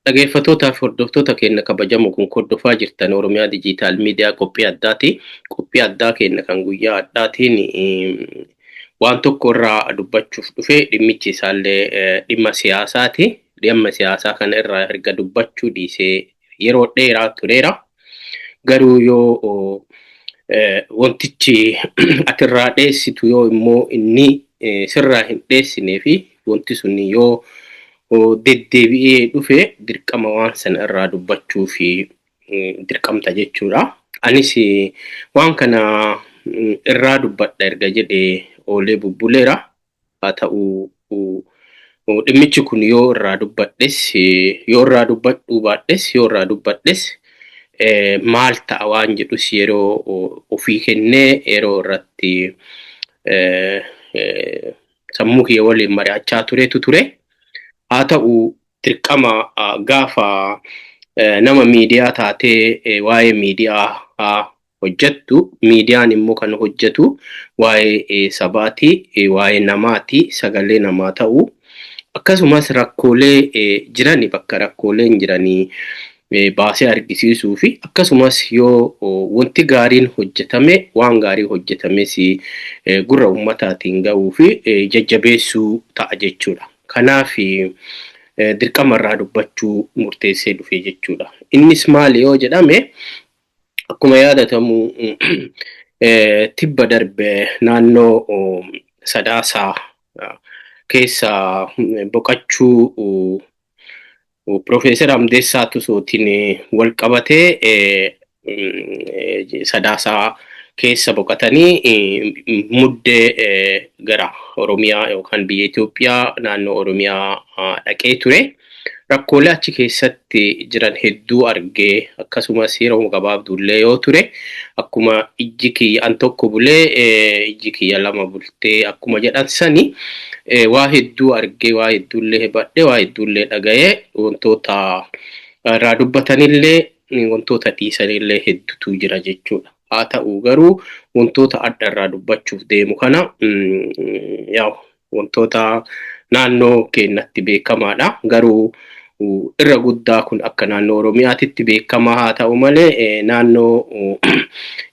Dhaggeeffattootaaf hordoftoota keenya kabajamoo kun hordofaa jirtan Oromiyaa Dijiitaal Miidiyaa qophii addaati. Qophii addaa keenya kan guyyaa addaatiin waan tokko irraa dubbachuuf dhufe dhimmichi isaallee dhimma siyaasaati. Dhimma siyaasaa kana irraa erga dubbachuu dhiisee yeroo dheeraa tureera. Garuu yoo wantichi atirraa dheessitu yoo immoo inni sirraa hin dheessinee fi wanti sun yoo deddeebi'ee dhufe dirqama waan sana irraa dubbachuu fi dirqamta jechuudha. Anis waan kana irraa dubbadha erga jedhee oolee bubbuleera. Haa ta'u dhimmichi kun yoo irraa dubbadhes yoo irraa dubbadhuu baadhes yoo irraa dubbadhes maal ta'a waan jedhus yeroo ofii kennee yeroo irratti sammuu kee waliin mari'achaa turetu ture. Haa ta'u dirqama gaafa nama miidiyaa taatee waa'ee miidiyaa hojjettu, miidiyaan immoo kan hojjetu waa'ee sabaati, waa'ee namaati, sagalee namaa ta'u. Akkasumas rakkoolee jirani bakka rakkooleen jiranii baasee argisiisuu fi akkasumas yoo wanti gaariin hojjetame waan gaarii hojjetames gurra ummataatiin ga'uu fi jajjabeessuu ta'a jechuudha. Kanaaf dirqama irraa dubbachuu murteessee dhufe jechuudha. Innis maali yoo jedhame akkuma yaadatamu tibba darbe naannoo Sadaasaa keessa boqachuu Profeesar Amdeessaa Tusootiin wal qabatee Sadaasaa keessa boqatanii muddee gara Oromiyaa yookaan biyya Itoophiyaa naannoo Oromiyaa dhaqee ture. Rakkoolee achi keessatti jiran hedduu argee akkasumas yeroo gabaabdullee yoo ture akkuma ijji kiyyaan tokko bulee ijji kiyya lama bultee akkuma jedhan sani waa hedduu argee waa hedduullee hubadhee waa hedduullee dhaga'ee wantoota irraa dubbatanillee wantoota dhiisanillee hedduutu jira jechuudha. Haa ta'u garuu wantoota adda irraa dubbachuuf deemu kana wantoota naannoo keenyatti beekamaadha. Garuu irra guddaa kun akka naannoo Oromiyaatitti beekamaa haa ta'u malee naannoo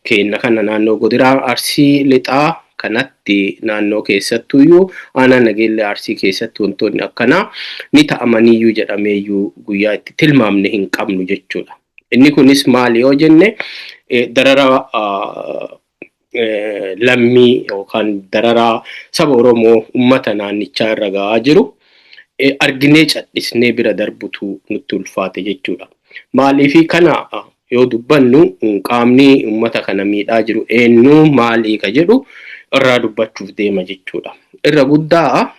keenya kana naannoo Godiraa Arsii Lixaa kanatti naannoo keessattuyyuu aanaa Nageellee Arsii keessatti wantoonni akkanaa ni ta'amaniyyuu jedhameeyyuu guyyaa itti tilmaamne hin qabnu jechuudha. Inni kunis maali yoo jenne darara lammii yookaan darara saba Oromoo uummata naannichaa irra gahaa jiru arginee cadhisnee bira darbutu nutti ulfaate jechuudha. Maaliif kana yoo dubbannu qaamni uummata kana miidhaa jiru eenyu maalii ka jedhu irraa dubbachuuf deema jechuudha. Irra guddaa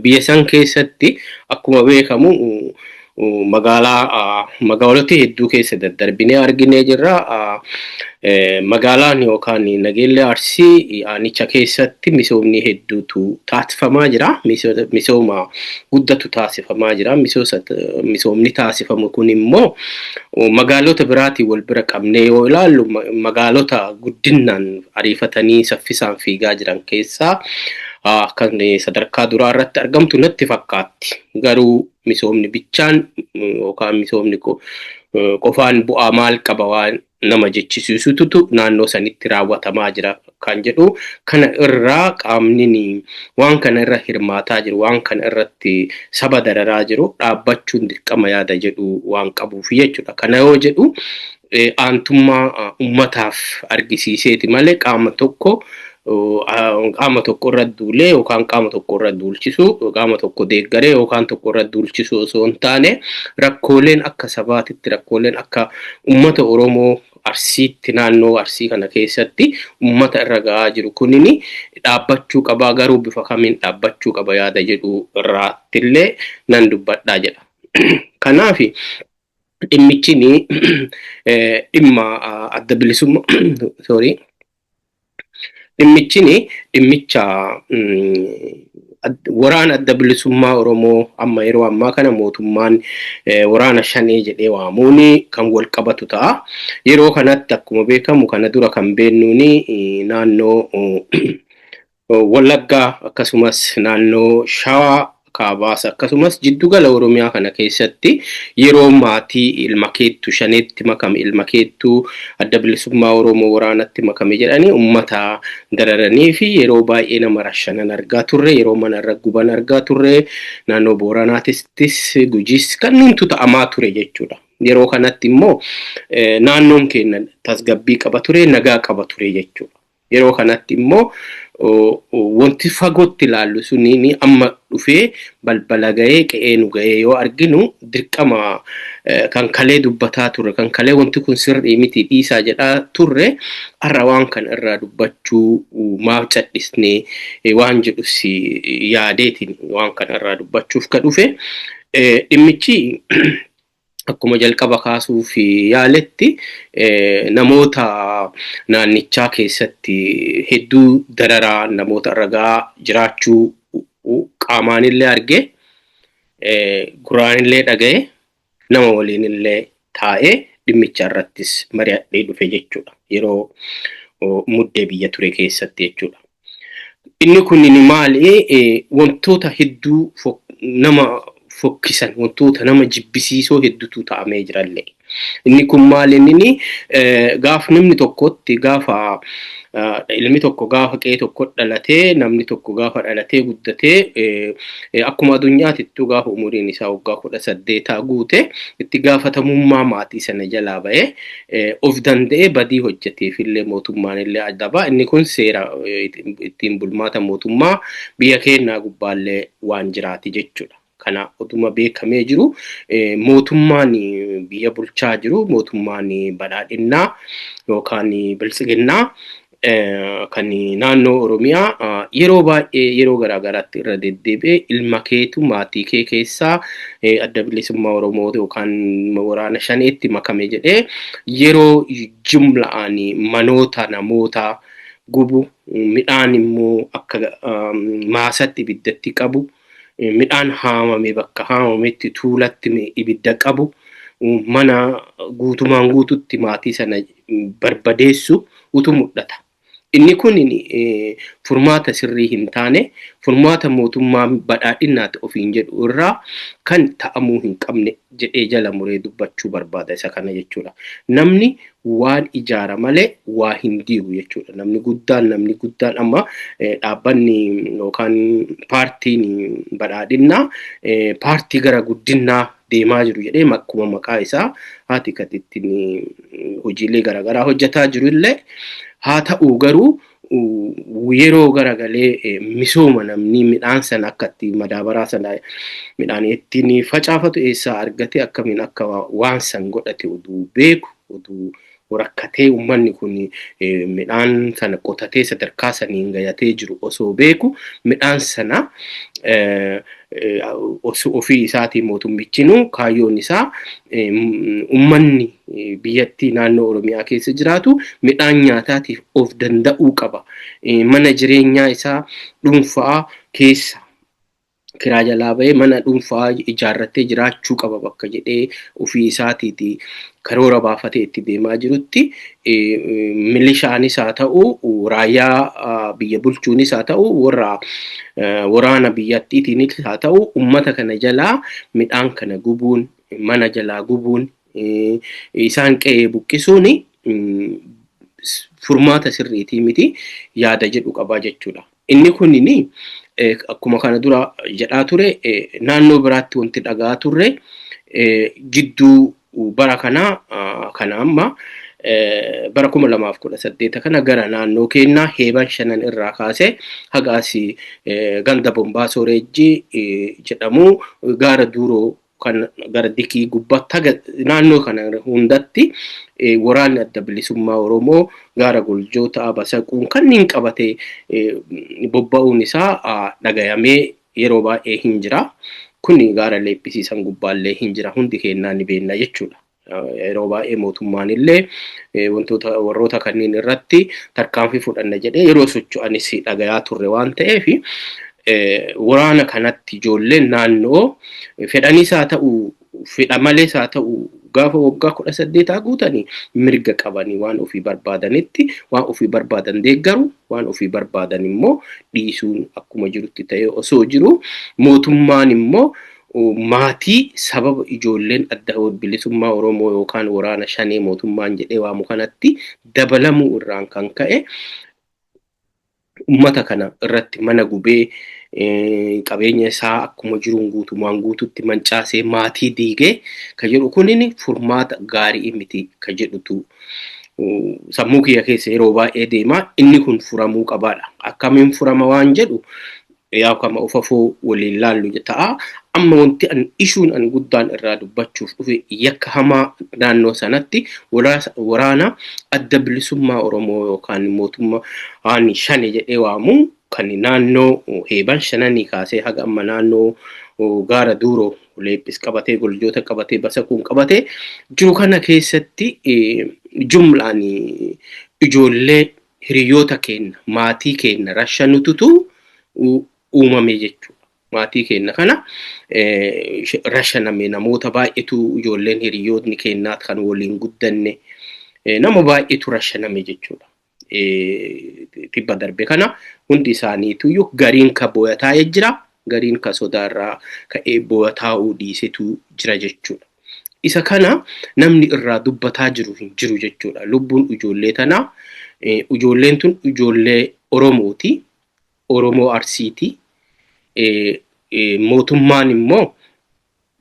biyya san keessatti akkuma beekamu magaalota hedduu keessa daddarbinee arginee jirra. Magaalaan yookaan Nageellee Arsii aanicha keessatti misoomni hedduutu taasifamaa jira. Misooma guddatu taasifamaa jira. Misoomni taasifamu kun immoo magaalota biraatiin wal bira qabnee yoo ilaallu magaalota guddinaan ariifatanii saffisaan fiigaa jiran keessaa kan sadarkaa duraa irratti argamtu natti fakkaatti. Garuu misoomni bichaan yookaan misoomni qofaan bu'aa maal qaba waan nama jechisiisutu naannoo sanitti raawwatamaa jira kan jedhu. Kana irraa qaamni waan kana irra hirmaataa jiru waan kana irratti saba dararaa jiru dhaabbachuun dirqama yaada jedhu waan qabuuf jechuudha. Kana yoo jedhu aantummaa uummataaf argisiiseeti malee qaama tokko irra duulee yookaan qaama tokko irra duulchisu qaama tokko deeggaree yookaan tokko irra duulchisu osoo hin taane rakkooleen akka sabaatitti rakkooleen akka uummata Oromoo Arsiitti naannoo Arsii kana keessatti uummata irra gahaa jiru kunini dhaabbachuu qaba. Garuu bifa kamiin dhaabbachuu qaba yaada jedhu irraattillee nan dubbadhaa jedha. Kanaaf dhimmichini dhimma adda bilisummaa dhimmicha waraana adda bilisummaa Oromoo amma yeroo ammaa kana mootummaan waraana shanee jedhee waamuun kan wal qabatu ta'a. Yeroo kanatti akkuma beekamu kana dura kan beennuuni naannoo Wallaggaa akkasumas naannoo Shawaa kaabaas akkasumas jiddugala Oromiyaa kana keessatti yeroo maatii ilma keettu shaneetti makame ilma keettu adda bilisummaa Oromoo waraanatti makame jedhanii uummata dararanii fi yeroo baay'ee nama rashanan argaa turre yeroo mana ragguban argaa turre naannoo Booranaatis Gujiis kanneentu ta'amaa ture jechuudha. Yeroo kanatti immoo naannoon keenya tasgabbii qaba ture nagaa qaba ture jechuudha. Yeroo kanatti immoo wanti fagootti ilaallu suniin amma dhufee balbala ga'ee qe'ee nu ga'ee yoo arginu dirqama kan kalee dubbataa turre kan kalee wanti kun sirrii miti dhiisaa jedhaa turre har'a waan kan irraa dubbachuu maaf cadhisnee waan jedhus yaadeetiin waan kan irraa dubbachuuf ka dhufe dhimmichi akkuma jalqaba kaasuuf yaaletti namoota naannichaa keessatti hedduu dararaa namoota ragaa jiraachuu qaamaanillee arge guraanillee dhaga'e nama waliinillee taa'ee dhimmicha irrattis mari'adhee dhufe jechuudha yeroo muddee biyya ture keessatti jechuudha. Inni kun maali wantoota hedduu nama fokkisan wantoota nama jibbisiisoo hedduutu ta'amee jirallee. Inni kun maali inni gaaf namni tokkotti gaafa ilmi tokko gaafa qe'ee tokko dhalatee namni tokko gaafa dhalatee guddatee akkuma addunyaatittuu gaafa umuriin isaa waggaa 18 guute itti gaafatamummaa maatii sana jalaa ba'ee of danda'ee badii hojjeteefillee mootummaanillee adaba inni kun seera ittiin bulmaata mootummaa biyya keenyaa gubbaallee waan jiraati jechuudha. Kana oduma beekamee jiru mootummaan biyya bulchaa jiru mootummaan badhaadhinnaa yookaan bilisiginnaa kan naannoo Oromiyaa yeroo baay'ee yeroo garaagaraatti irra deddeebi'ee ilma keetu maatii kee keessaa adda bilisummaa Oromoo yookaan waraana shaneetti makame jedhee yeroo jumlaan manoota namoota gubu midhaan immoo akka maasatti ibiddatti qabu midhaan haamame bakka haamametti tuulatti ibidda qabu mana guutumaan guututti maatii sana barbadeessu utu mul'ata. Inni kun furmaata sirrii hin taane furmaata mootummaa badhaadhinnaati ofiin jedhu irraa kan ta'amuu hin qabne jedhee jala muree dubbachuu barbaada isa kana jechuudha. Namni waan ijaara malee waa hin diigu jechuudha. Namni guddaan amma dhaabbanni yookaan paartiin badhaadhinnaa paartii gara guddinnaa deemaa jiru jedhee akkuma maqaa isaa haati katittiin hojiilee garaagaraa hojjetaa jiru illee haa ta'u garuu yeroo garagalee misooma namni midhaan sana akkatti madaabaraa sana midhaan ittiin facaafatu eessaa argate akkamiin akka waan san godhate oduu beeku oduu rakkatee uummanni kun midhaan sana qotatee sadarkaa saniin gayatee jiru osoo beeku midhaan sana ofii isaatiin mootummichinu kaayyoon isaa uummanni biyyattii naannoo Oromiyaa keessa jiraatu midhaan nyaataatiif of danda'uu qaba. Mana jireenyaa isaa dhuunfaa keessa kiraa jalaa ba'ee mana dhuunfaa ijaarratee jiraachuu qaba bakka jedhee ofii isaatiiti karoora baafatee itti deemaa jirutti milishaanis haa ta'u raayyaa biyya bulchuunis haa ta'u warra waraana biyyattiitiinis haa ta'u uummata kana jalaa midhaan kana gubuun mana jalaa gubuun isaan qe'ee buqqisuun furmaata sirriitii miti yaada jedhu qabaa jechuudha. Inni kunini akkuma kana dura jedhaa ture naannoo biraatti wanti dhagaa turre jidduu bara kana amma bara 2018 kana gara naannoo keenyaa heeban shanan irraa kaasee hagaasi ganda bombaa sooreejji jedhamu gaara duuroo kan gara dikii gubbatta naannoo kana hundatti waraanni adda bilisummaa Oromoo gaara goljoota basaquun kanneen qabatee bobba'uun isaa dhagayamee yeroo baay'ee hin jira. Kuni gaara leephisiisan gubbaallee hin jira hundi keenyaa ni beekna jechuudha. Yeroo baay'ee mootummaan illee wantoota warroota kanneen irratti tarkaanfii fudhanna jedhee yeroo socho'anis dhagayaa turre waan ta'eef waraana kanatti ijoolleen naannoo fedhanis haa ta'u fedha malees haa ta'u gaafa waggaa 18 guutanii mirga qabanii waan ofii barbaadanitti waan ofii barbaadan deeggaru waan ofii barbaadan immoo dhiisuun akkuma jirutti ta'ee osoo jiru mootummaan immoo maatii sababa ijoolleen adda bilisummaa Oromoo yookaan waraana shanee mootummaan jedhee waamu kanatti dabalamuu irraan kan ka'e ummata kana irratti mana gubee qabeenya isaa akkuma jiruun guutumaan guututti mancaasee maatii diigee ka jedhu kunin furmaata gaarii miti ka jedhutu sammuu kiyya keessa yeroo baay'ee deema inni kun furamuu qabaadha akkamiin furama waan jedhu yaa kama ufafoo waliin laallu ta'a amma wanti an ishuun an guddaan irraa dubbachuuf dhufe yakka hamaa naannoo sanatti waraana adda bilisummaa Oromoo yookaan mootummaa ani shane jedhee waamu kan naannoo heeban shananii kaasee haga amma naannoo gaara duuroo leephis qabatee goljoota qabatee basakuun qabatee jiru kana keessatti jumlaan ijoollee hiriyoota keenya maatii keenya rashanututu uumame jechuudha. Maatii keenya kana rashaname namoota baay'eetu ijoolleen hiriyootni keenyaat kan waliin guddanne nama baay'eetu rashaname jechuudha. Tibba darbe kana hundi isaaniitu gariin ka booyataa jira gariin ka sodaarraa ka'ee booyataa'uu dhiisetu jira jechuudha. Isa kana namni irraa dubbataa jiru hin jiru jechuudha. Lubbuun ijoollee tanaa ijoolleen tun ijoollee Oromooti. Oromoo Arsiiti. Mootummaan immoo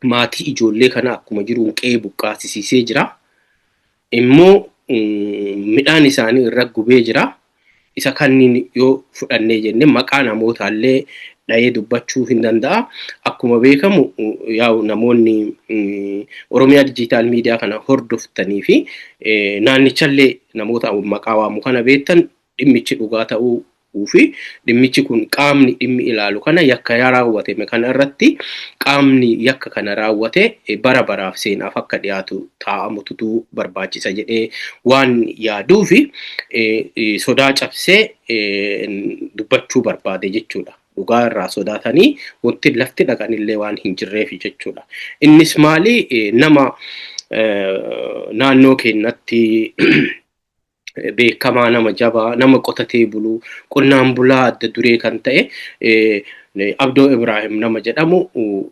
maatii ijoollee kana akkuma jiruun qe'ee buqqaasisiisee jira. Immoo midhaan isaanii irra gubee jira. Isa kanniin yoo fudhannee jenne maqaa namootaallee dhahee dubbachuu hin danda'a. Akkuma beekamu namoonni Oromiyaa Digital Media kana hordoftanii fi naannichallee namoota maqaa waamu kana beektan dhimmichi dhugaa ta'uu fi dhimmichi kun qaamni dhimmi ilaalu kana yakka raawwatame kana irratti qaamni yakka kana raawwate bara baraaf seenaaf akka dhiyaatu taa'amutu barbaachisa jedhee waan yaaduu fi sodaa cabsee dubbachuu barbaade jechuudha. Dhugaa irraa sodaatanii wanti lafti dhaqanillee waan hin jirreef jechuudha. Innis maali nama naannoo keenyatti beekamaa nama jabaa nama qotatee bulu qonnaan bulaa adda duree kan ta'e Abdoo Ibrahim nama jedhamu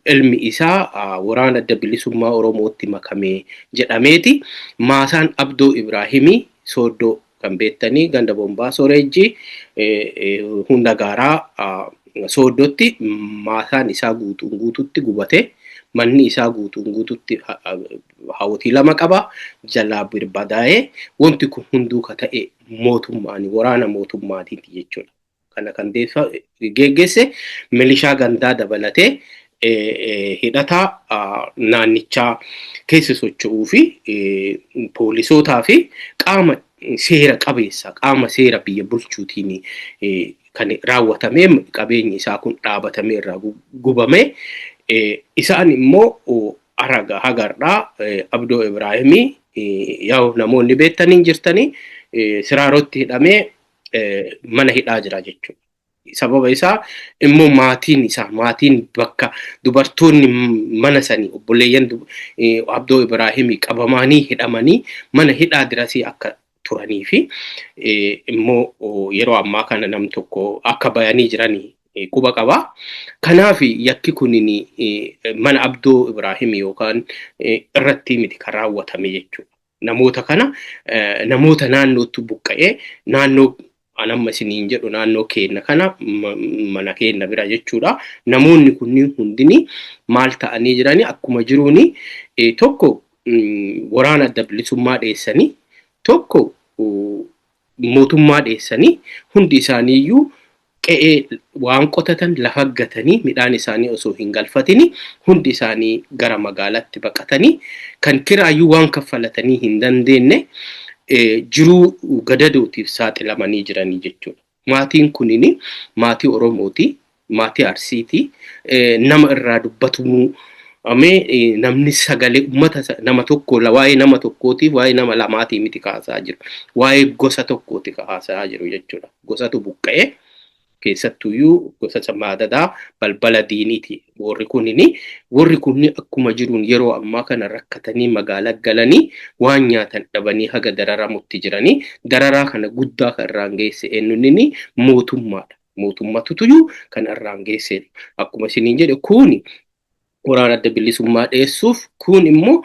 ilmi isaa waraana adda bilisummaa Oromootti makamee jedhameeti. Maasaan Abdoo Ibrahimii Sooddoo kan beektanii ganda bombaa Soreejjii hunda gaaraa Sooddootti maasaan isaa guutuun guututti gubate. Manni isaa guutuun guututti hawwatii lama qaba jalaa birbadaa'ee wanti kun hunduu ka ta'e mootummaan waraana mootummaatiiti jechuudha. Kana kan geggeesse milishaa gandaa dabalatee hidhataa naannichaa keessa socho'uu fi poolisootaa fi qaama seera qabeessa qaama seera biyya bulchuutiin kan raawwatamee qabeenyi isaa kun dhaabatamee irraa gubame. Isaan immoo araga hagarraa Abdoo Ibrahimii namoonni beektanii jirtanii siraarotti hidhamee mana hidhaa jira jechuudha. Sababa isaa immoo maatiin bakka dubartoonni mana sanii obboleeyyan Abdoo Ibrahimii qabamanii hidhamanii mana hidhaa dirasii akka turanii fi immoo yeroo ammaa kana nam tokko akka bayanii jiranii quba qaba. Kanaaf yakki kunin mana Abdoo Ibrahim yookaan irratti miti kan raawwatame jechuudha. Namoota kana namoota naannootti buqqa'ee naannoo anamma isiniin jedhu naannoo keenya kana mana keenya bira jechuudha. Namoonni kunniin hundini maal ta'anii jiranii akkuma jiruuni tokko waraana adda bilisummaa dheessanii tokko mootummaa dheessanii hundi isaaniiyyuu qe'ee waan qotatan lafa gatanii midhaan isaanii osoo hin galfatini hundi isaanii gara magaalaatti baqatanii kan kiraayyuu waan kaffalatanii hin dandeenye jiruu gadadootiif saaxilamanii jiranii jechuudha. Maatiin kunini maatii Oromooti, maatii Arsiiti, nama irraa dubbatu namni sagalee ummata nama tokko waa'ee nama tokkootiif waa'ee nama lamaatii miti kaasaa jiru. Waa'ee gosa tokkooti kaasaa jiru jechuudha. Gosatu buqqa'ee keessattuyyuu gosa Samaadadaa balbala diiniiti. Warri kunni akkuma jiruun yeroo ammaa kana rakkatanii magaalaa galanii waan nyaatan dhabanii haga dararamutti jiranii dararaa kana guddaa kan irraan geesse eenyunnini mootummaadha. Mootummatutuyyuu kan irraan geesse akkuma isiniin jedhe kuni waraana adda bilisummaa dhiyeessuuf kun immoo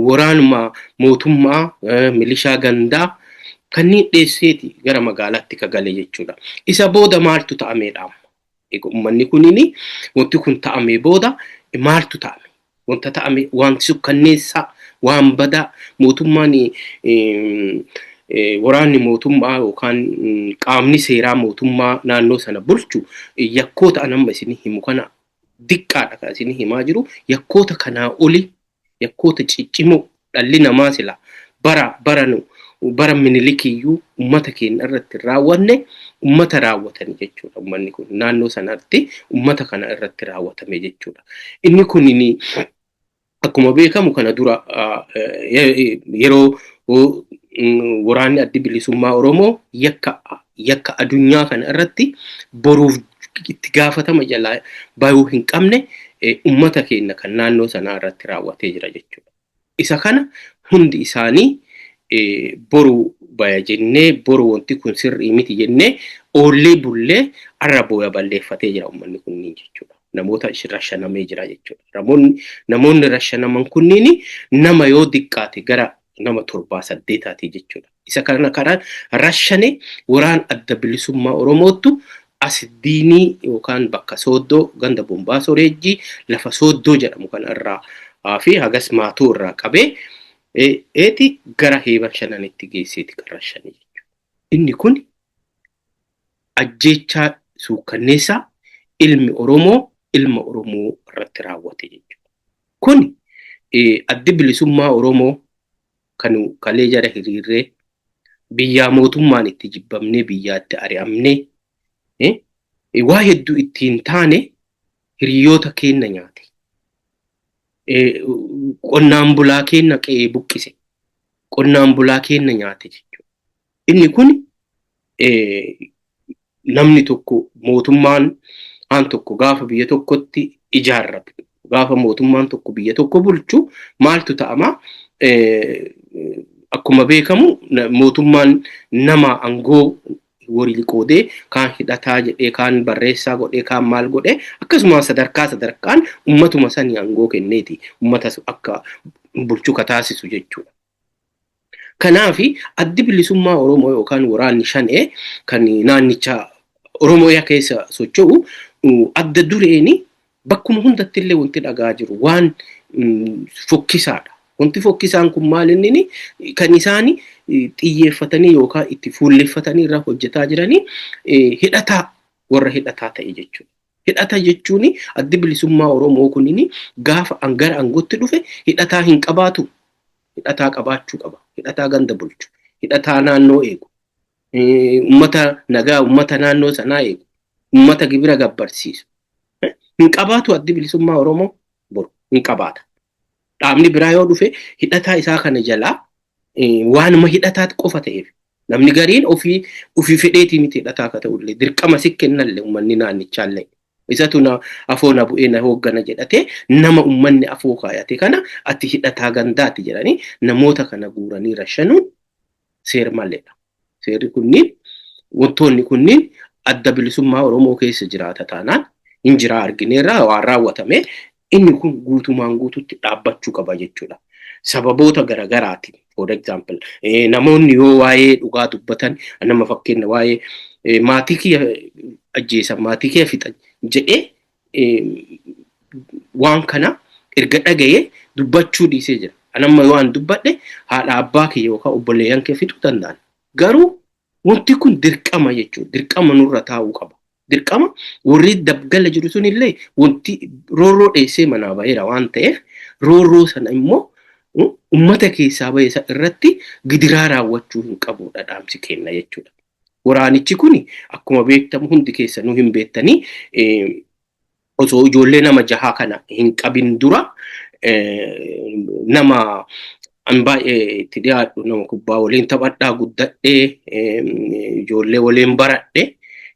waraanuma mootummaa milishaa gandaa kanneen dhiyeesseeti gara magaalaatti kagale jechuudha. Isa booda maaltu ta'ameedha amma? Uummanni kunini wanti kun ta'amee booda maaltu ta'ame? Wanta ta'ame wanti sukkanneessaa waan badaa mootummaan waraanni mootummaa yookaan qaamni seeraa mootummaa naannoo sana bulchu yakkoota anamma isin himu kana diqqaadha kan isin himaa jiru yakkoota kanaa oli yakkoota ciccimoo dhalli namaa sila bara minilikiyyuu ummata keenya irratti raawwanne ummata raawwatan jechuudha. Ummanni kun naannoo sanatti ummata kana irratti raawwatame jechuudha. Inni kun akkuma beekamu kana dura yeroo waraanni adda bilisummaa Oromoo yakka addunyaa kana irratti boruuf itti gaafatama jalaa bayuu hin qabne ummata keenya kan naannoo sanaa irratti raawwatee jira jechuudha. Isa kana hundi isaanii boru baya jennee boru wanti kun sirrii miti jennee oollee bullee arra booya balleeffatee jira uummanni kunniin jechuudha. Namoota rashanamee jira jechuudha. Namoonni rashanaman kunniin nama yoo diqqaate gara nama 7-8 jechuudha. Isa kana karaa rashane waraan adda bilisummaa Oromoottu as diinii yookaan bakka Sooddoo ganda Bombaa Soreejjii lafa Sooddoo jedhamu kan irraa fi hagas maatuu irraa qabee eeti gara heeban shananitti geesseeti kan rashane jechuudha. Inni kun ajjeechaa suukkanneessaa ilma Oromoo irratti raawwate jechuudha. Kun addi bilisummaa Oromoo kan kalee jara hiriirree biyyaa mootummaan itti jibbamnee biyyaatti ari'amnee waa hedduu ittiin taane hiriyoota keenya nyaate. Qonnaan bulaa keenya qe'ee buqqise. Qonnaan bulaa keenya nyaate jechuudha. Inni kun namni tokko mootummaan tokko gaafa biyya tokkotti ijaarratu gaafa mootummaan tokko biyya tokko bulchu maaltu ta'ama? Akkuma beekamu mootummaan nama aangoo warii qoodee kaan hidhataa jedhee kaan barreessaa godhee kaan maal godhee akkasumas sadarkaan ummatuma sanii aangoo kenneeti ummata akka bulchuu kataasisu jechuudha. Kanaafi addi bilisummaa Oromoo yookaan waraanni shanee kan naannicha Oromiyaa keessa socho'u adda dureeni bakkuma hundatti illee wanti dhagaa jiru waan fokkisaadha. Wanti fokkisaan kun maal inni kan isaanii xiyyeeffatanii yookaan itti fuulleffatanii irraa hojjetaa jiranii hidhataa warra hidhataa ta'e jechuudha. Hidhata jechuun addi bilisummaa Oromoo kunniin gaafa gara aangootti dhufe hidhataa hin qabaatu. Hidhataa qabaachuu qaba. Hidhataa ganda bulchu. Hidhataa naannoo eegu. Ummata nagaa ummata naannoo sanaa eegu. Ummata gibira gabbarsiisu. Hin qabaatu addi bilisummaa Oromoo boru hin qabaata. Dhaabni biraa yoo dhufe hidhataa isaa kana jalaa waanuma hidhataatti qofa ta'eef namni gariin ofii fedheetii miti hidhataa akka ta'ullee dirqama si kennallee uummanni naannichaallee isatu afoona bu'ee na hooggana jedhatee nama uummanni afoo kaayate kana ati hidhataa gandaatti jedhanii namoota kana guuranii rashanuun seera maleedha. Seerri kunniin wantoonni kunniin adda bilisummaa Oromoo keessa jiraata taanaan hin jiraa argineerraa waan raawwatame inni kun guutumaan guututti dhaabbachuu qaba jechuudha. Sababoota garaagaraatiin for example namoonni yoo waa'ee dhugaa dubbatan nama fakkeenya waa'ee maatii kiyya ajjeesan maatii kiyya fixan jedhee waan kana erga dhaga'ee dubbachuu dhiisee jira. Anamma waan dubbadhe haadha abbaa kiyya yookaan obboleeyyan kee fixuu danda'an. Garuu wanti kun dirqama jechuudha. Dirqama nurra taa'uu qaba. Dirqama warri dabgala jiru sun illee wanti roorroo dheessee manaa baheera waan ta'eef roorroo sana immoo ummata keessaa bahee irratti gidiraa raawwachuu hin qabudha dhaamsi kenna jechuudha. Waraanichi kun akkuma beektamu hundi keessanuu hin beektanii osoo ijoollee nama 6 kana hin qabin dura nama baay'ee itti dhiyaadhu nama kubbaa waliin taphadhaa guddadhee ijoollee waliin baradhe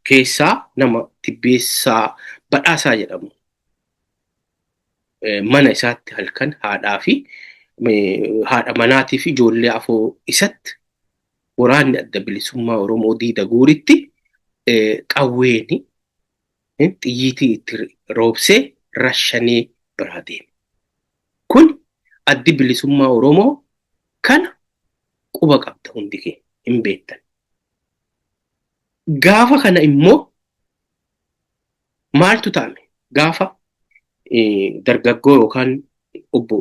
keessaa nama Tibbeessaa Badhaasaa jedhamu mana isaatti halkan haadha manaatii fi ijoollee afoo isatti waraanni adda bilisummaa Oromoo diida guuritti qawweeni xiyyiitii itti roobsee rashanee biraa deeme. Kun addi bilisummaa Oromoo kana quba qabda hundi kee hin beektan. Gaafa kana immoo maaltu taame? Gaafa dargaggoo yookaan obbo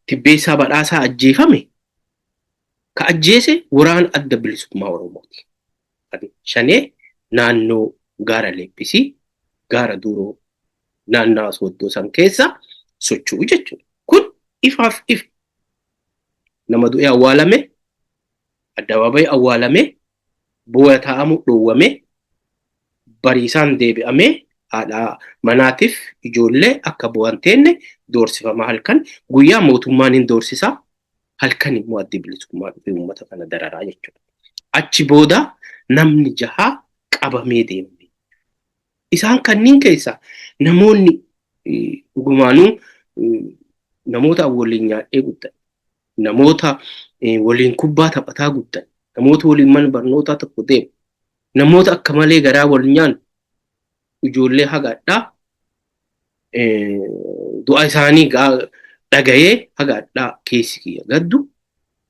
Tibbeessaa Badhaasaa ajjeefame ka ajjeese waraana adda bilisummaa Oromooti. Shanee naannoo gaara Leeppisii, gaara Duuroo naannoo Sooddoo san keessa socho'u jechuudha. Kun ifaaf ifa. Nama du'e awwaalame, addabaabayii awwaalame, booya taa'amu dhoowwame, bariisaan deebi'amee haadha manaatiif ijoollee akka bu'an teenne doorsifama halkan. Guyyaa mootummaan hin doorsisaa, halkan immoo addi bilisummaa dhufee uummata kana dararaa jechuudha. Achi booda namni 6 qabamee deeme. Isaan kanneen keessa namoonni dhugumaanuu namoota waliin nyaadhee guddan, namoota waliin kubbaa taphataa guddan, namoota waliin mana barnootaa tokko deemu, namoota akka malee garaa wal nyaannu, ijoollee hagaadhaa du'a isaanii dhagayee hagaadhaa keessi kiyya gaddu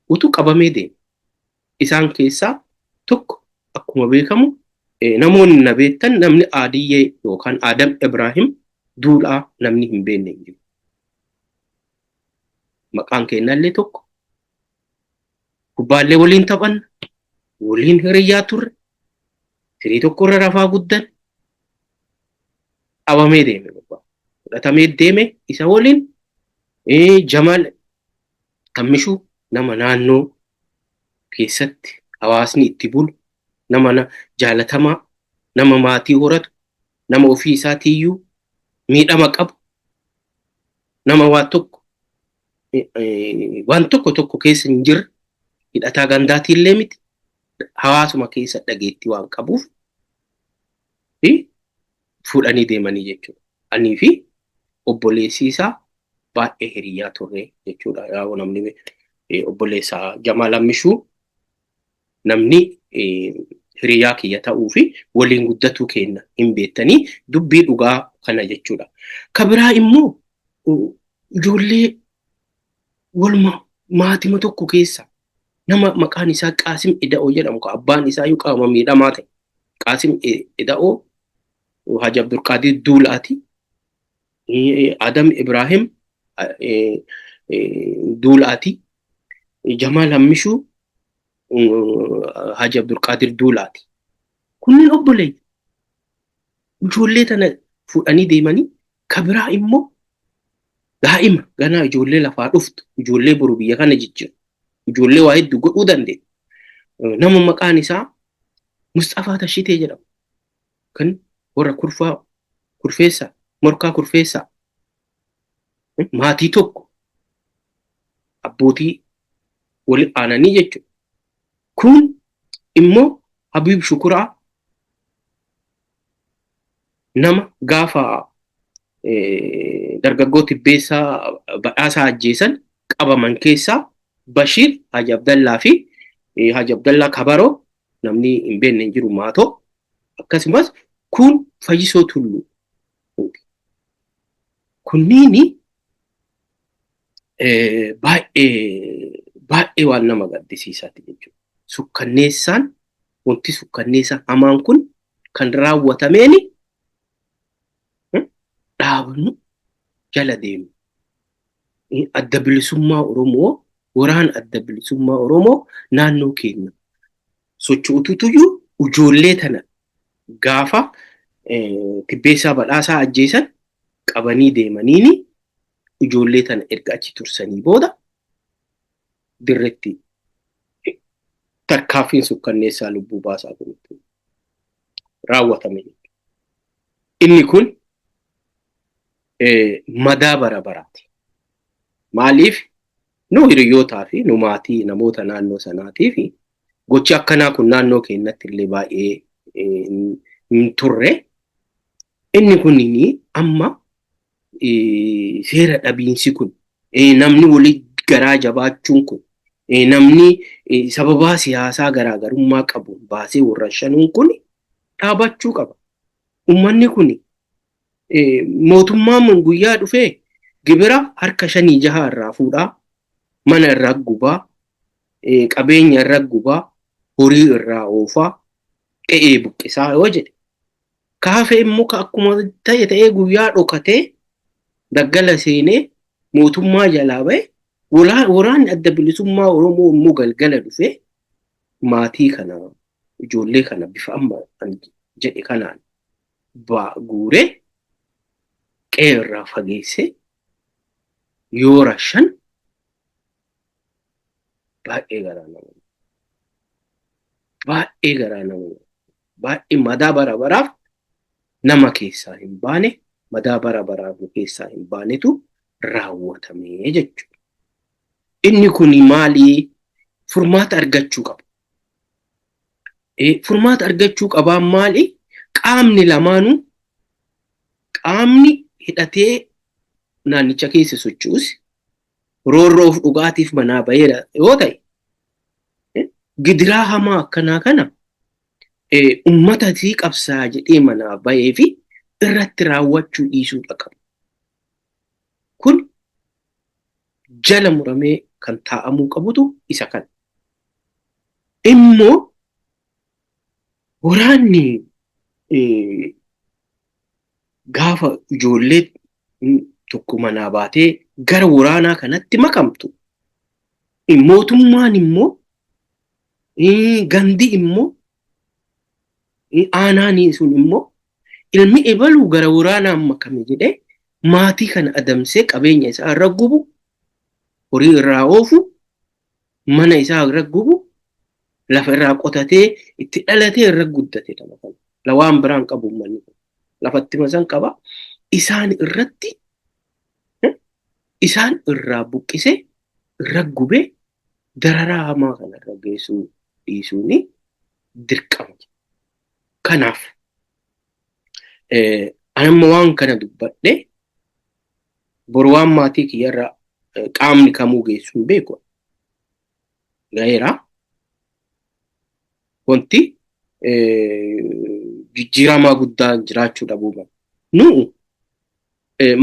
utuu qabamee deeme. Isaan keessaa tokko akkuma beekamu namoonni na beektan namni Aadiyyee yookaan Adam Ibrahim Duulaa namni hin beekne hin jiru. Maqaan keenyallee tokko. Kubbaallee waliin taphanna, waliin hiriyyaa turre, siree tokkorra rafaa guddan qabamee deeme. Fudhatamee deeme isa waliin Jamal Kammishuu nama naannoo keessatti hawaasni itti bulu, nama jaalatamaa, nama maatii horatu, nama ofii isaatiiyyuu miidhama qabu, nama waan tokko keessa hin jirre, hidhataa gandaatiillee miti, hawaasuma keessa dhageettii waan qabuuf fuudhanii deemanii jechuudha. Anii fi obboleessi isaa baay'ee hiriyyaa turre jechuudha. Yaa namni obboleessaa Jamal Kammishuu namni hiriyyaa kiyya ta'uu fi waliin guddatuu keenya hin beektanii dubbii dhugaa kana jechuudha. Ka biraa immoo ijoollee waluma maatima tokko keessa nama maqaan isaa Qaasim Ida'oo jedhamu ka abbaan isaa yoo qaama miidhamaa ta'e Qaasim Ida'oo Haji Abdulqaadir Duulaati. Adam Ibrahim Duulaati. Jamal Kammishuu Haji Abdulqaadir Duulaati. Kunneen obboleeyya. Ijoollee tana fuudhanii deemanii ka biraa immoo daa'ima ganaa ijoollee lafaa dhuftu, ijoollee boru biyya kana jijjiiru, ijoollee waa hedduu godhuu danda'e. Nama maqaan isaa Mustafaa Tashitee jedhamu. Kan warra kurfeessaa, morkaa kurfeessaa. Maatii tokko abbootii wali aananii jechuudha. Kun immoo Habiib Shukuraa nama gaafa dargaggoo Tibbeessaa Badhaasaa ajjeesan qabaman keessaa Bashir Haji Abdallaa fi Haji Abdallaa Kabaroo namni hin beekne hin jiru maatoo. Akkasumas kun Fayyisoo Tulluu. Kunniini baay'ee waan nama gaddisiisaati jechuudha. Sukkanneessaan wanti sukkanneessaa hamaan kun kan raawwatameeni dhaabnu jala deemu. Adda bilisummaa Oromoo, waraana adda bilisummaa Oromoo naannoo keenya socho'ututuyyuu ijoollee tana gaafa Tibbeessaa Badhaasaa ajjeesan qabanii deemaniini ijoollee tana erga achi tursanii booda dirretti tarkaanfiin sukkanneessaa lubbuu baasaa kun raawwatame. Inni kun madaa bara baraati. Maaliif nu hiriyootaa fi nu maatii namoota naannoo sanaatii fi gochi akkanaa kun naannoo keenyatti illee baay'ee hin turre. Inni kunini amma seera dhabiinsi kun namni walii garaa jabaachuun kun namni sababa siyaasaa garaagarummaa qabu baasee warra shanuun kun dhaabachuu qaba. Ummanni kun mootummaan guyyaa dhufee gibira harka 5-6 irraa fuudhaa, mana irraa gubaa, qabeenya irraa gubaa, horii irraa oofaa, qe'ee buqqisaa yoo jedhe. Kaafee immoo akkuma ta'ee guyyaa dhokatee daggala seenee mootummaa jalaa ba'e waraanni adda bilisummaa Oromoo immoo galgala dhufee maatii kana ijoollee kana bifa amma jedhe kanaan guuree qe'ee irraa fageessee yoo rashan baay'ee garaa nama baay'ee madaa bara baraaf nama keessaa hin baane, madaa bara baraaf keessaa hin baanetu raawwatamee jechuudha. Inni kun maali? Furmaata argachuu qaba. Furmaata argachuu qabaan maali? Qaamni lamaanuu qaamni hidhatee naannicha keessa socho'us roorroof dhugaatiif manaa baheera yoo ta'e gidiraa hamaa akkanaa kana ummatatii qabsaa jedhee manaa bahee fi irratti raawwachuu dhiisuudha qaba. Kun jala muramee kan taa'amuu qabutu isa kana. Immoo waraanni gaafa ijoollee tokko manaa baatee gara waraanaa kanatti makamtu, mootummaan immoo gandi immoo aanaanii sun immoo ilmi ebaluu gara waraanaan makame jedhee maatii kana adamsee qabeenya isaa irra gubu, horii irraa oofu, mana isaa irra gubu, lafa irraa qotatee itti dhalatee irra guddate dhala kana. Lawaan biraan qabu manni kun lafatti masan qaba. Isaan irratti isaan irraa buqqisee irra gubee dararaa hamaa kana irra geessuu dhiisuuni dirqama. Kanaaf anamma waan kana dubbadhe boru waan maatii kiyyarra qaamni kamuu geessuu hin beeku. Gaheera wanti jijjiiramaa guddaa jiraachuu dhabuu mala. Nu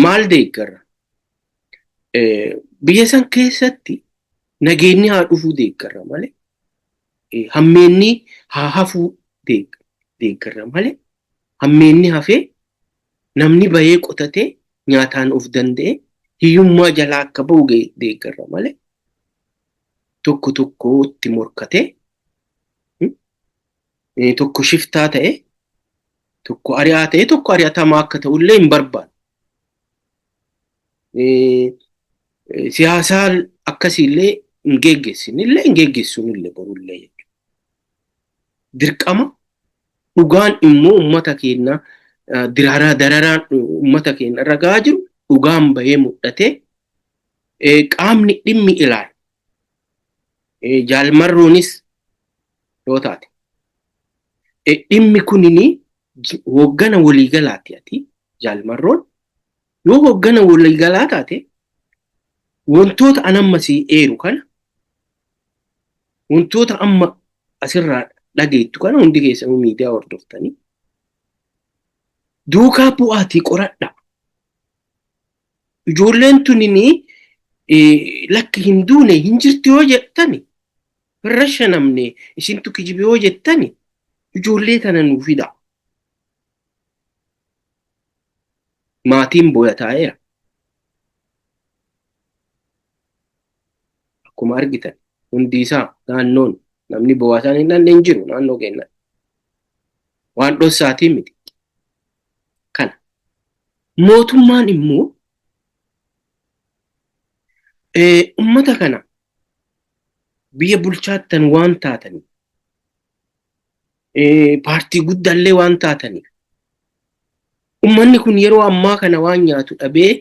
maal deeggarra? Biyya san keessatti nageenyi haa dhufuu deeggarra malee hammeenni haa hafuu deeggarra malee hammeenni hafee namni bahee qotatee nyaataan of danda'e hiyyummaa jalaa akka ba'u deeggarra malee tokko tokkotti morkatee tokko shiftaa ta'e tokko ari'aa ta'e tokko ari'atamaa akka ta'ullee hin barbaadu. Siyaasaa akkasiillee hin geggeessinillee hin geggeessuunillee borullee jechuudha. Dirqama dhugaan immoo uummata keenya dararaan uummata keenya irra gahaa jiru dhugaan bahee mul'atee qaamni dhimmi ilaalu jaalmarroonis yoo taate dhimmi kunini hoggana waliigalaati ati jaalmarroon yoo hoggana waliigalaa taate wantoota anammasii eeru kana wantoota amma asirraa dhageettu kana hundi keessanuu miidiyaa hordoftanii duukaa bu'aatii qoradha. Ijoolleen tunini lakki hin duune hin jirti yoo jettani irra shanamne isintu kijibe yoo jettani ijoollee tana nuu fida. Maatiin booyataa'eera. Akkuma argitan hundi isaa naannoon namni boo'ataan hin dhandhe hin jiru naannoo keenya. Waan dhossaatiin miti. Kana mootummaan immoo ummata kana biyya bulchaattan waan taataniif paartii guddaallee waan taataniif ummanni kun yeroo ammaa kana waan nyaatu dhabee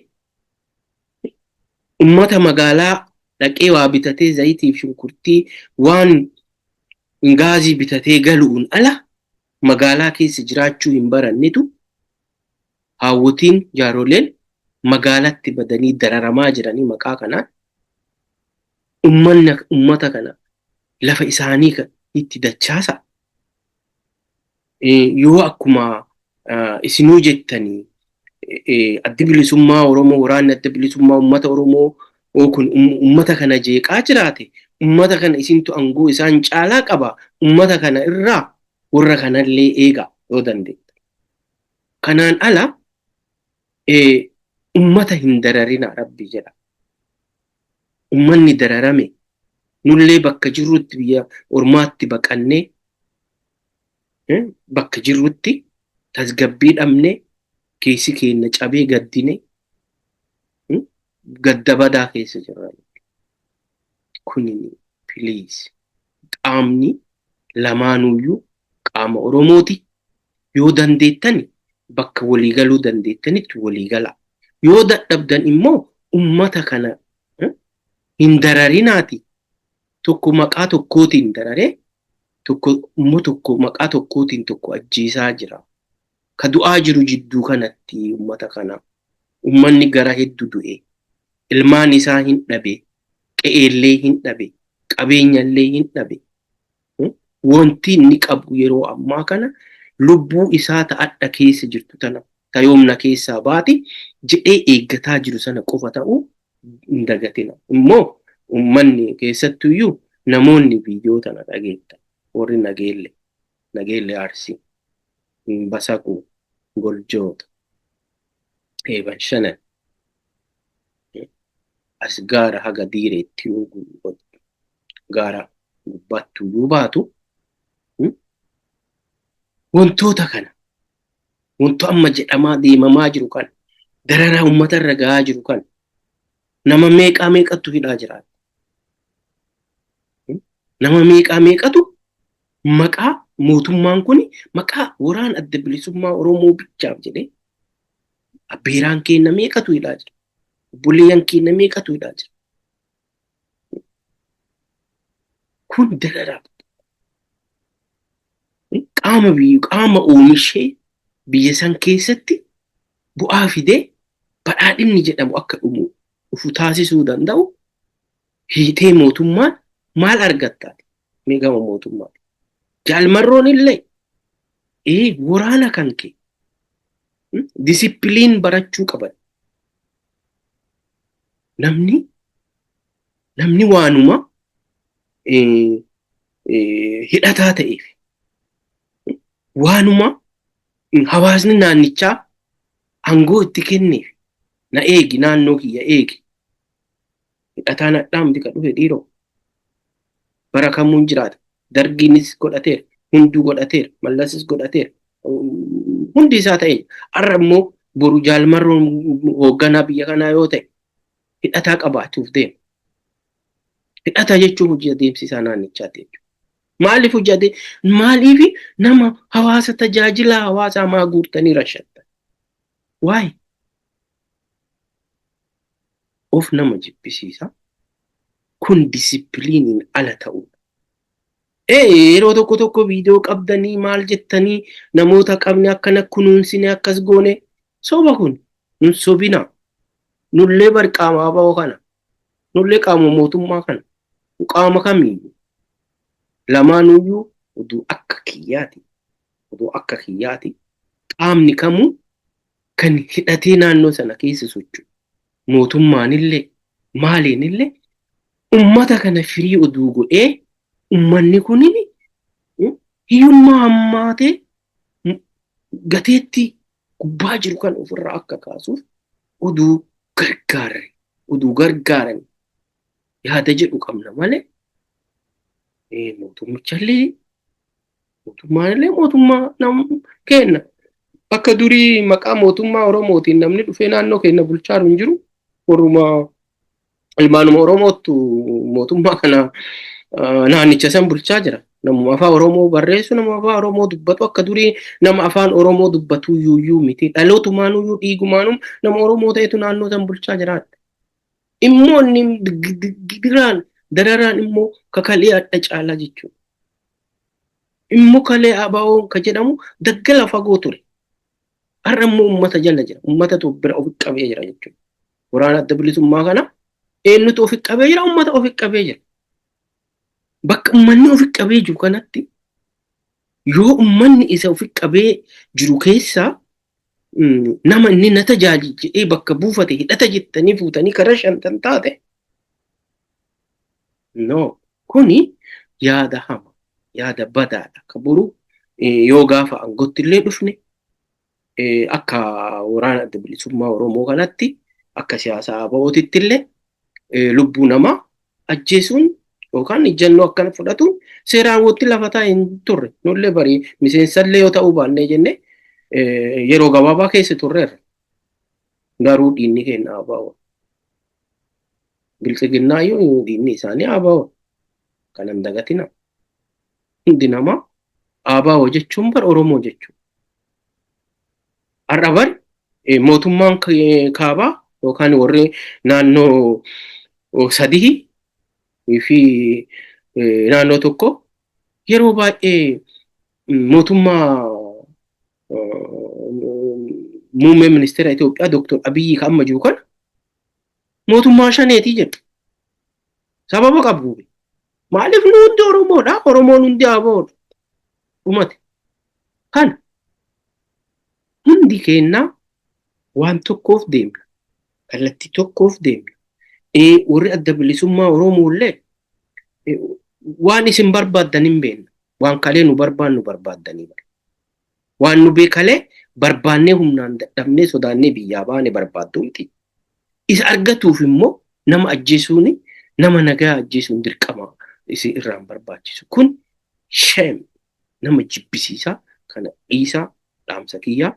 ummata magaalaa dhaqee waa bitatee zayitii fi shunkurtii waan gaazii bitatee galuun ala magaalaa keessa jiraachuu hin barannetu hawwatiin jaaroleen magaalatti badanii dararamaa jiranii maqaa kanaan ummata kana lafa isaanii itti dachaasa. Yoo akkuma isinuu jettanii addi bilisummaa Oromoo waraanni adda bilisummaa uummata Oromoo kun ummata kana jeeqaa jiraate ummata kana isintu aangoo isaan caalaa qaba ummata kana irraa warra kanallee eega yoo dandeetta. Kanaan ala ummata hin dararina Rabbi jedha. Ummanni dararame nullee bakka jirrutti biyya ormaatti baqannee bakka jirrutti tasgabbii dhabnee keessi keenya cabee gaddine gaddabadaa keessa jirra. Kunini please qaamni lamaanuyyuu qaama Oromooti. Yoo dandeettani bakka waliigaluu dandeettanitti waliigala. Yoo dadhabdan immoo ummata kana hin dararinaati. Tokko maqaa tokkootiin dararee tokko immoo tokko maqaa tokkootiin tokko ajjeesaa jira. Ka du'aa jiru jidduu kanatti ummata kana ummanni gara hedduu du'e. Ilmaan isaa hin dhabe, qe'eellee hin dhabe, qabeenyallee hin dhabe. Wanti inni qabu yeroo ammaa kana lubbuu isaa ta'adha keessa jirtu tana tayoomna keessaa baati jedhee eeggataa jiru sana qofa ta'uu hin dagatina. Immoo ummanni keessattuyyuu namoonni viidiyoo tana dhageettan warri nageelle Arsii, Basaquu, Goljoota, Eeban Shanan as gaara haga diireetti gaara gubbaattuyyuu baatu wantoota kana wanto amma jedhamaa deemamaa jiru kan dararaa ummata irra gahaa jiru kan nama meeqatu hidhaa jiraata. Nama meeqatu maqaa mootummaan kun maqaa waraan adda bilisummaa Oromoo bichaaf jedhee abbeeraan keenya meeqatu hidhaa jira. Obboleeyyan keenya meeqatu hidhaa jira. Kun dararaa qaama oomishee biyya san keessatti bu'aa fidee badhaadhinni jedhamu akka dhufu taasisuu danda'u hiitee mootummaan maal argattaati? Meegama mootummaa. Jaalmarroon illee waraana kan kee disipiliin barachuu qaban. Namni waanuma hidhataa ta'eef waanuma hawaasni naannichaa aangoo itti kenneef na eegi naannoo kiyya eegi. Hidhataan adhaamti ka dhufe dhiiroo. Bara kamuun jiraata. Dargiinis godhateera. Hunduu godhateera. Mallasis godhateera. Hundi isaa ta'e. Har'a immoo boru jaalmarroon hoogganaa biyya kanaa yoo ta'e hidhataa qabaachuuf deema. Hidhataa jechuun hojii adeemsisaa naannichaati jechuudha. Maaliif hojjate? Maaliif nama hawaasa tajaajila hawaasaa maa guurtanii rashattan? Waay? Of nama jibbisiisa. Kun disipiliiniin ala ta'udha. Yeroo tokko viidiyoo qabdanii maal jettanii namoota qabne akkana kunuunsine akkas goone soba kun nun sobina. Nullee barqaamaa ba'oo kana. Nullee qaama mootummaa kana. Qaama kamiyyuu. Lamaanuyyuu oduu akka kiyyaati. Oduu akka kiyyaati. Qaamni kamuu kan hidhatee naannoo sana keessa socho'u. Mootummaanillee maaliinillee ummata kana firii oduu godhee ummanni kunini hiyyummaa hammaatee gateetti gubbaa jiru kan ofirraa akka kaasuuf oduu gargaaran yaada jedhu qabna malee mootummaa kenna. Akka durii maqaa mootummaa Oromootiin namni dhufee naannoo keenya bulchaa hin jiru. Warruma ilmaanuma Oromootu mootummaa kana naannicha san bulchaa jira. Namuma afaan Oromoo barreessu, nama afaan Oromoo dubbatu akka durii nama afaan Oromoo dubbatu iyyuu miti. Dhalootumaanuyyuu dhiigumaanum nama Oromoo ta'etu naannoo san bulchaa jiraata. Immoo inni dararaan immoo kakalee adda caalaa jechuudha. immoo kalee abaa'oo ka jedhamu daggala fagoo ture. Har'a immoo uummata jala jira. Uummata bira ofitti qabee jira jechuudha. Waraana adda bilisummaa kana eenyutu ofitti qabee jira? Uummata ofitti qabee jira. Bakka uummanni ofitti qabee jiru kanatti yoo uummanni isa ofitti qabee jiru keessaa nama inni na tajaajila jedhee bakka buufate hidhata jettanii fuutanii karaa shantan taate no kuni yaada hama yaada badaadha ka buru yoo gaafa aangootti illee dhufne akka waraana adda bilisummaa Oromoo kanatti akka siyaasa ABO'titti illee lubbuu namaa ajjeesuun yookaan ijannoo akkana fudhatuun seeraan walitti lafataa hin turre nullee barii miseensallee yoo ta'uu baannee jenne yeroo gabaabaa keessa turreerra. Garuu diinni keenya ABO. Bilchiginnaa yoo diinni isaanii ABO. Kanan dagatina. Hundi namaa ABO jechuun bar Oromoo jechuudha. Har'a bar mootummaan kaabaa yookaan warri naannoo sadii fi naannoo tokko yeroo baay'ee mootummaa muummee ministeera Itoophiyaa Dr. Abiyyi kan amma jiru kana mootummaa shaneetii jedhu. Sababa qabu. Maaliif nu hundi Oromoodha? Oromoon hundi ABO'dha. Dhumate. Kana hundi keenya waan tokkoof deemna. Kallattii tokkoof deemna. Warri adda bilisummaa Oromoo illee waan isin barbaaddan hin beekna. Waan kalee nu barbaannu barbaaddanii bara. Waan nu beekalee barbaannee humnaan dadhabnee sodaannee biyyaa baane barbaaddu miti. Isa argatuuf immoo nama ajjeesuuni nama nagaa ajjeesuun dirqama isin irraan barbaachisu. Kun shame nama jibbisiisaa kana dhiisaa dhaamsa kiyyaa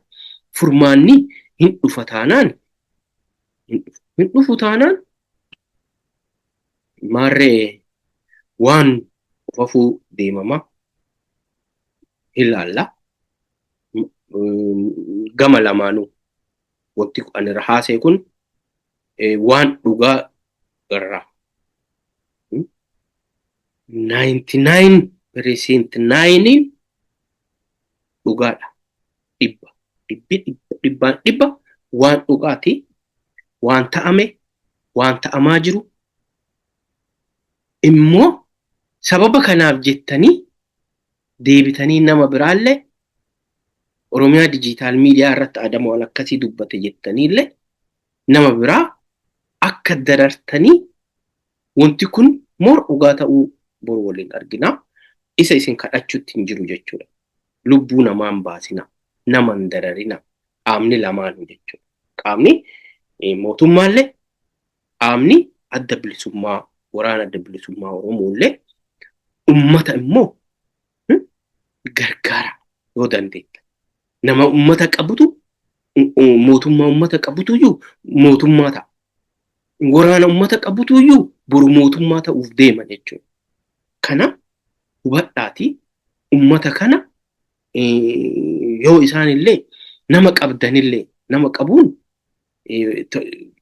furmaanni hin dhufa taanaan hin dhufu taanaan maarree waan ofafuu deemama ilaalla. Gama lamaanuu wanti ani irra haasee kun waan dhugaa irraa 99% dhugaadha. Dhibba waan dhugaati waan ta'ame waan ta'amaa jiru immoo sababa kanaaf jettanii deebitanii nama biraallee Oromiyaa digital media irratti Adamoo waan akkasii dubbate jettaniillee nama biraa akka darartanii wanti kun mor dhugaa ta'uu boru waliin argina. Isa isin kadhachuutti hin jiru jechuudha. Lubbuu namaan baasina, naman dararina, qaamni lamaanuu jechuudha. Qaamni mootummaallee, qaamni adda bilisummaa waraana adda bilisummaa Oromoollee ummata immoo gargaara yoo dandeetta. Nama ummata qabutu mootummaa ummata qabutu iyyuu mootummaa ta'a. Waraana ummata qabutu iyyuu boru mootummaa ta'uuf deema jechuudha. Kana hubadhaati ummata kana yoo isaanillee nama qabdanillee nama qabuun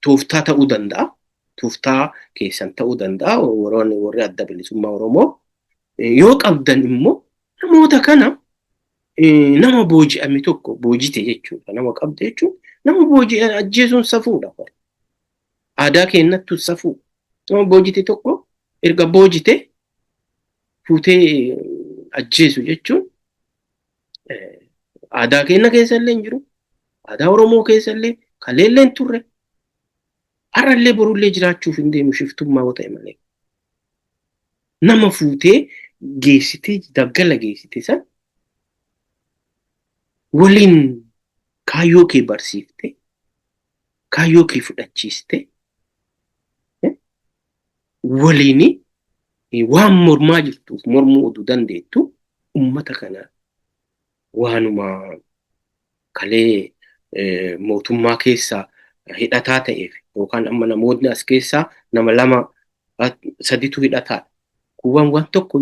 tooftaa ta'uu danda'a. Tooftaa keessan ta'uu danda'a. Warri adda bilisummaa Oromoo yoo qabdan immoo namoota kana nama booji'ame tokko boojite jechuudha. Nama qabde jechuun nama booji'e ajjeesuun safuudha. Aadaa keenyattu safuu. Nama boojite tokko erga boojite fuutee ajjeesu jechuun aadaa keenya keessallee hin jiru. Aadaa Oromoo keessallee kaleellee hin turre. Har'allee borullee jiraachuuf hin deemu shiftummaa yoo ta'e malee. Nama fuutee geessitee daggala geessite san waliin kaayyoo kee barsiifte, kaayyoo kee fudhachiiste, waliin waan mormaa jirtuuf mormuu oduu dandeettu ummata kana waanuma kalee mootummaa keessaa hidhataa ta'eef yookaan amma namoonni as keessaa nama lama saditu hidhataa. Kuwwan waan tokko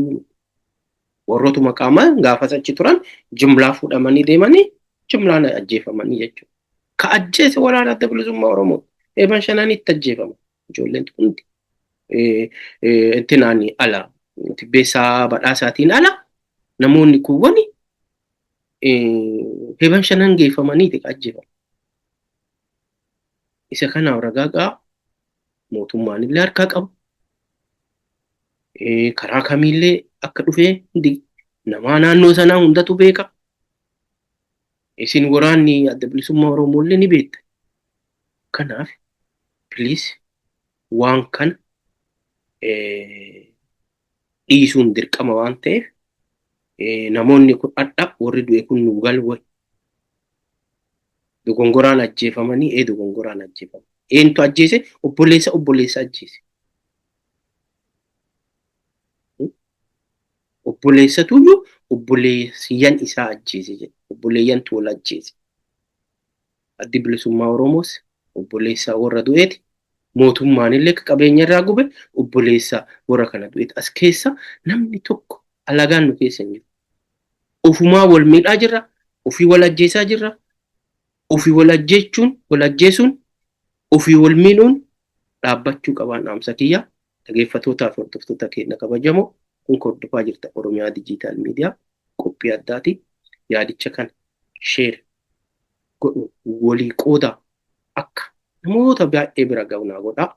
warroota maqaamaa gaafas achi turan jumlaa fuudhamanii deemanii jumlaan ajjeefamanii jechuudha. Ka ajjeese waraana adda bilisummaa Oromoo eeban shananitti ajjeefama. Ijoolleen hundi itti naanii ala tibbeessaa badhaasaatiin ala namoonni kuwwani heban shanan geeffamaniiti ajjeefaman. Isa kanaaf ragaa mootummaan illee harkaa qaba. Karaa kamiillee akka dhufee namaa naannoo sanaa hundatu beeka. Isin waraanni adda bilisummaa Oromoo illee ni beekta. Kanaaf please waan kana dhiisuun dirqama waan ta'eef namoonni kun adda warri du'e kun nu galway. Dogongoraan ajjeefamanii dogongoraan ajjeefaman. Eentu ajjeese? Obboleessa ajjeese. Obboleessatuyyuu obboleessiyyan isaa ajjeese jedha. Obboleeyyantu wal ajjeese. Addi bilisummaa Oromoos obboleessaa warra du'eeti. Mootummaan illee qabeenya irraa gube obboleessaa warra kana du'eeti. As keessa namni tokko alagaan nu keessa hin jiru. Ofumaa wal miidhaa jirra. Ofii wal ajjeesaa jirra. Ofii wal ajjeesuun ofii wal miidhuun dhaabbachuu qabaan dhaamsa kiyya. Dhaggeeffattootaaf hordoftoota keenya kabajamoo kun hordofaa jirta Oromiyaa Dijiitaal Miidiyaa qophii addaati. Yaadicha kana share godhu walii qoodaa akka namoota baay'ee bira ga'u naa godhaa.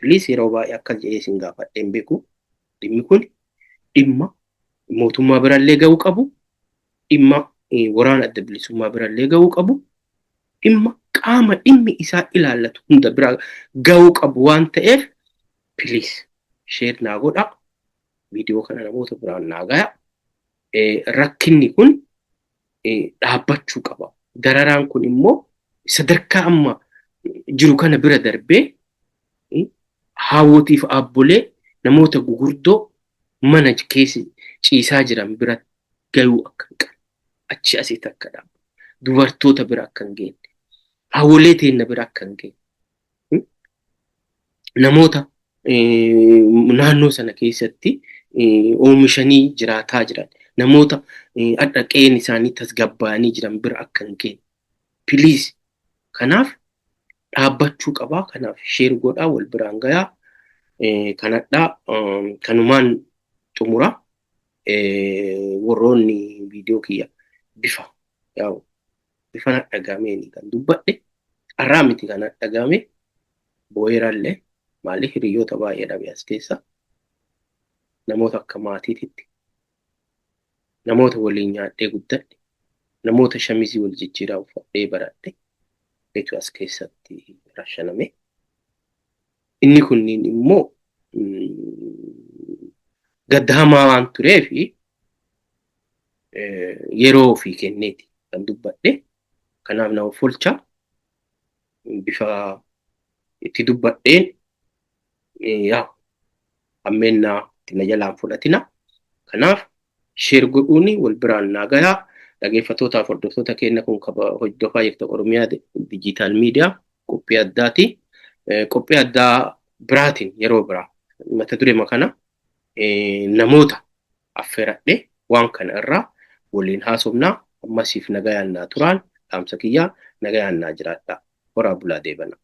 Please yeroo baay'ee akka jedhee isin gaafadheen beeku. Dhimmi kun dhimma mootummaa birallee ga'uu qabu. Dhimma waraana adda bilisummaa birallee ga'uu qabu. Dhimma qaama dhimmi isaa ilaallatu hunda bira ga'uu qabu waan ta'eef please share naa godhaa. Viidiyoo kana namoota biraan naa gayaa. Rakkinni kun dhaabbachuu qaba. Dararaan kun immoo sadarkaa amma jiru kana bira darbee haawwotiif abbolee namoota gugurdoo mana keessa ciisaa jiran bira ga'uu akka hin qabne. Achi asitti akka dhaabbatu. Dubartoota bira akka hin geenye. Haawwolee teenna bira akka hin geenye. Namoota naannoo sana keessatti oomishanii jiraataa jiran. Namoota qe'een isaanii tasgabbaa'anii jiran bira akka hin geenye. Please kanaaf dhaabbachuu qabaa. Kanaaf share godhaa wal biraan gayaa. Kanadhaa kanumaan xumura warroonni viidiyoo kiyya bifa dhagaameen kan dubbadhe arraa miti kan dhagaame boo'eerallee maaliif hiriyoota baay'ee dhabe as keessa namoota akka maatiititti namoota waliin nyaadhee guddadhe namoota shamizii wal jijjiiraa uffadhee baradhe beetu as keessatti rashaname. Inni kunniin immoo gaddamaa waan tureefi yeroo ofii kenneeti kan dubbadhe. Kanaaf nama folcha bifa itti dubbadheen ammeenyaa itti na jalaan fudhatina. Kanaaf share godhuuni wal biraan naa gayaa. Dhaggeeffattootaaf hordoftoota keenya kun hordofaa jirta Oromiyaa Dijiitaal Miidiyaa qophii addaati. Qophii addaa biraatiin yeroo biraa mata duree kana namoota affeeradhe waan kana irraa waliin haasofnaa. Ammasiif nagayaan naa turaan dhaamsa kiyyaa nagayaan naa jiraadhaa. Horaa bulaa deebana.